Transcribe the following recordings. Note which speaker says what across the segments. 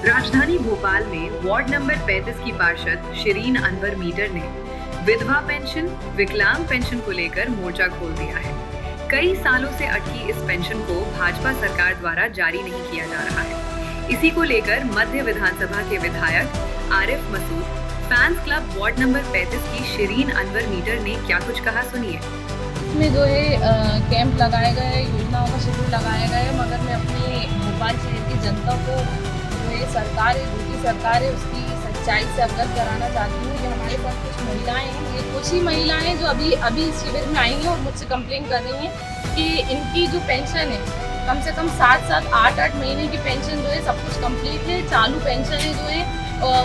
Speaker 1: राजधानी भोपाल में ward number 35 की पार्षद शिरीन अनवर मीटर ने विधवा पेंशन, विकलांग पेंशन को लेकर मोर्चा खोल दिया है। कई सालों से अटकी इस पेंशन को भाजपा सरकार द्वारा जारी नहीं किया जा रहा है। इसी को लेकर मध्य विधानसभा के विधायक Arif Masood, fans club ward number 35 की शिरीन अनवर मीटर ने क्या कुछ कहा, सुनिए।
Speaker 2: इसमें जो है कैंप लगाए गए, योजनाओं का शेड्यूल लगाया गया है, मगर मैं अपने भोपाल शहर की जनता को जो है सरकार है, दूसरी सरकार है, उसकी सच्चाई से अवगत कराना चाहती हूँ कि हमारे पास कुछ महिलाएं हैं, ये कुछ ही महिलाएं जो अभी इस शिविर में आई हैं और मुझसे कंप्लेन कर रही हैं कि इनकी जो पेंशन है कम से कम 7-7, 8-8 महीने की पेंशन जो है सब कुछ कंप्लीट है, चालू पेंशन है जो है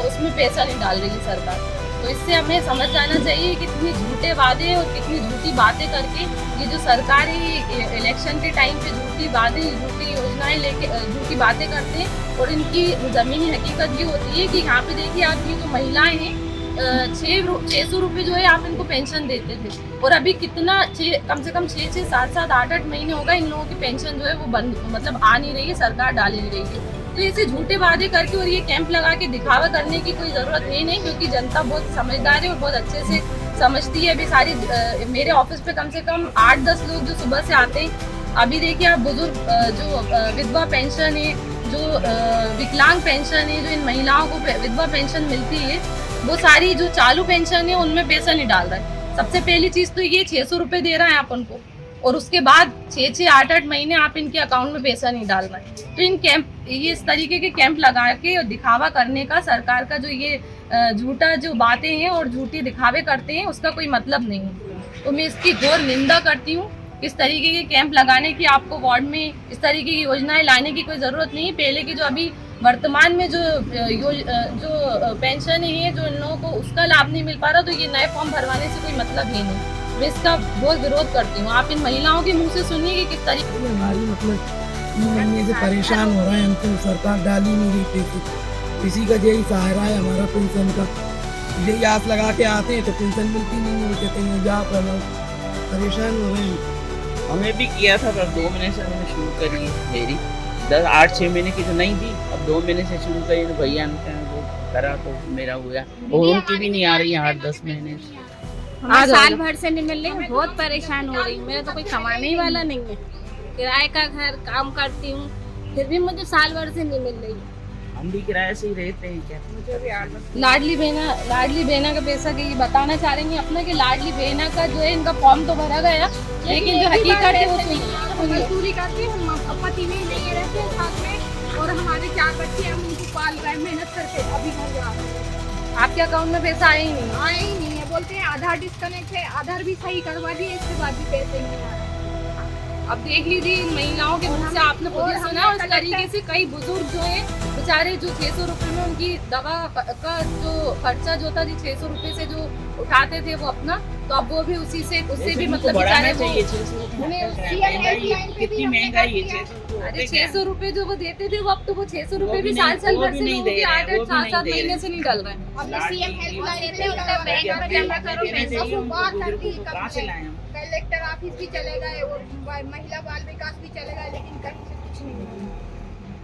Speaker 2: उसमें पैसा नहीं डाल रही है सरकार। तो इससे हमें समझ जाना चाहिए कि कितनी झूठे वादे और कितनी झूठी बातें करके ये जो सरकार है इलेक्शन के टाइम पे झूठी वादे, झूठी योजनाएं लेके झूठी बातें करते हैं और इनकी ज़मीनी हकीकत ये होती है कि यहाँ पे देखिए आप ये जो महिलाएं हैं 600 रुपये जो है आप इनको पेंशन देते थे और अभी कितना कम से कम 6-6, 7-7, 8-8 महीने होगा इन लोगों की पेंशन जो है वो बंद मतलब आ नहीं रही है, सरकार डाल नहीं रही है। तो ऐसे झूठे वादे करके और ये कैंप लगा के दिखावा करने की कोई ज़रूरत है नहीं, क्योंकि जनता बहुत समझदार है और बहुत अच्छे से समझती है। अभी सारी मेरे ऑफिस पे कम से कम 8-10 लोग जो सुबह से आते हैं। अभी देखिए आप बुजुर्ग जो विधवा पेंशन है, जो विकलांग पेंशन है, जो इन महिलाओं को विधवा पेंशन मिलती है, वो सारी जो चालू पेंशन है उनमें पैसा नहीं डाल रहा है। सबसे पहली चीज़ तो ये 600 रुपये दे रहा है आप उनको और उसके बाद 6-6, 8-8 महीने आप इनके अकाउंट में पैसा नहीं डाल रहे हैं। तो इन कैंप ये इस तरीके के कैंप लगा के और दिखावा करने का सरकार का जो ये झूठा जो बातें हैं और झूठी दिखावे करते हैं उसका कोई मतलब नहीं है। तो मैं इसकी घोर निंदा करती हूँ। इस तरीके के कैंप लगाने की आपको वार्ड में इस तरीके की योजनाएं लाने की कोई ज़रूरत नहीं है। पहले की जो अभी वर्तमान में जो पेंशन है जो इन लोगों को उसका लाभ नहीं मिल पा रहा, तो ये नए फॉर्म भरवाने से कोई मतलब ही नहीं। मैं इसका बहुत विरोध करती हूँ। आप इन महिलाओं के मुंह से सुनिए कि किस तरीके
Speaker 3: मतलब 3 महीने से परेशान हो रहे हैं, हमको सरकार डाल ही नहीं रही पैसे। इसी का यही सहारा है हमारा पेंशन का। यही आस लगा के आते हैं तो पेंशन मिलती नहीं है, कहते हैं जा पर परेशान हो रहे हैं।
Speaker 4: हमें भी किया था पर 2 महीने से हमने शुरू करी है मेरी 8-6 महीने की तो नहीं थी, अब 2 महीने से शुरू करी तो भैया ने वो करा तो मेरा हुआ और उनकी भी नहीं आ रही है 8-10 महीने से।
Speaker 5: साल भर से नहीं मिल रही, बहुत परेशान हो रही हूँ। मेरा तो कोई कमाने ही वाला नहीं है, किराए का घर काम करती हूँ, फिर भी मुझे साल भर से नहीं मिल रही है।
Speaker 4: हम भी किराए से ही रहते हैं क्या। मुझे भी
Speaker 2: लाडली बहना का पैसा की बताना चाह रही हैं अपना कि लाडली बहना का जो है इनका फॉर्म तो भरा गया, लेकिन जो हकीकत है वो
Speaker 6: मजदूरी करते हैं, हम पति नहीं लेके रहते हैं साथ में और हमारे 4 बच्चे हम उनको पाल रहे हैं मेहनत करके। अभी घर जा रहे हैं,
Speaker 2: आपके अकाउंट में पैसा आया ही नहीं
Speaker 6: है, बोलते हैं आधार डिस्कनेक्ट है, आधार भी सही करवा दिए, इसके बाद भी पैसे नहीं आ रहे।
Speaker 2: अब देख लीजिए इन महिलाओं के मुंह से आपने खुद ही सुना, उस तरीके से कई बुजुर्ग जो है बेचारे जो 600 रुपये में उनकी दवा का जो खर्चा जो था 600 रुपये से जो उठाते थे वो अपना, तो अब वो भी उससे भी मतलब बेचारे वो
Speaker 4: कितनी महंगाई है।
Speaker 2: 600 रुपये जो वो देते थे वो अब तो वो 600 रुपये भी साल भर से लोगों के 8-8, 7-7 महीने से नहीं डल रहे हैं।
Speaker 6: हमने सीएम हेल्पलाइन देते हैं, बैंक में जमा करो, पैसा बात करती है। कहाँ से लाए हम? कलेक्टर ऑफिस भी चले गए और महिला बाल विकास भी चले गए, लेकिन कहीं से कुछ नहीं मिला।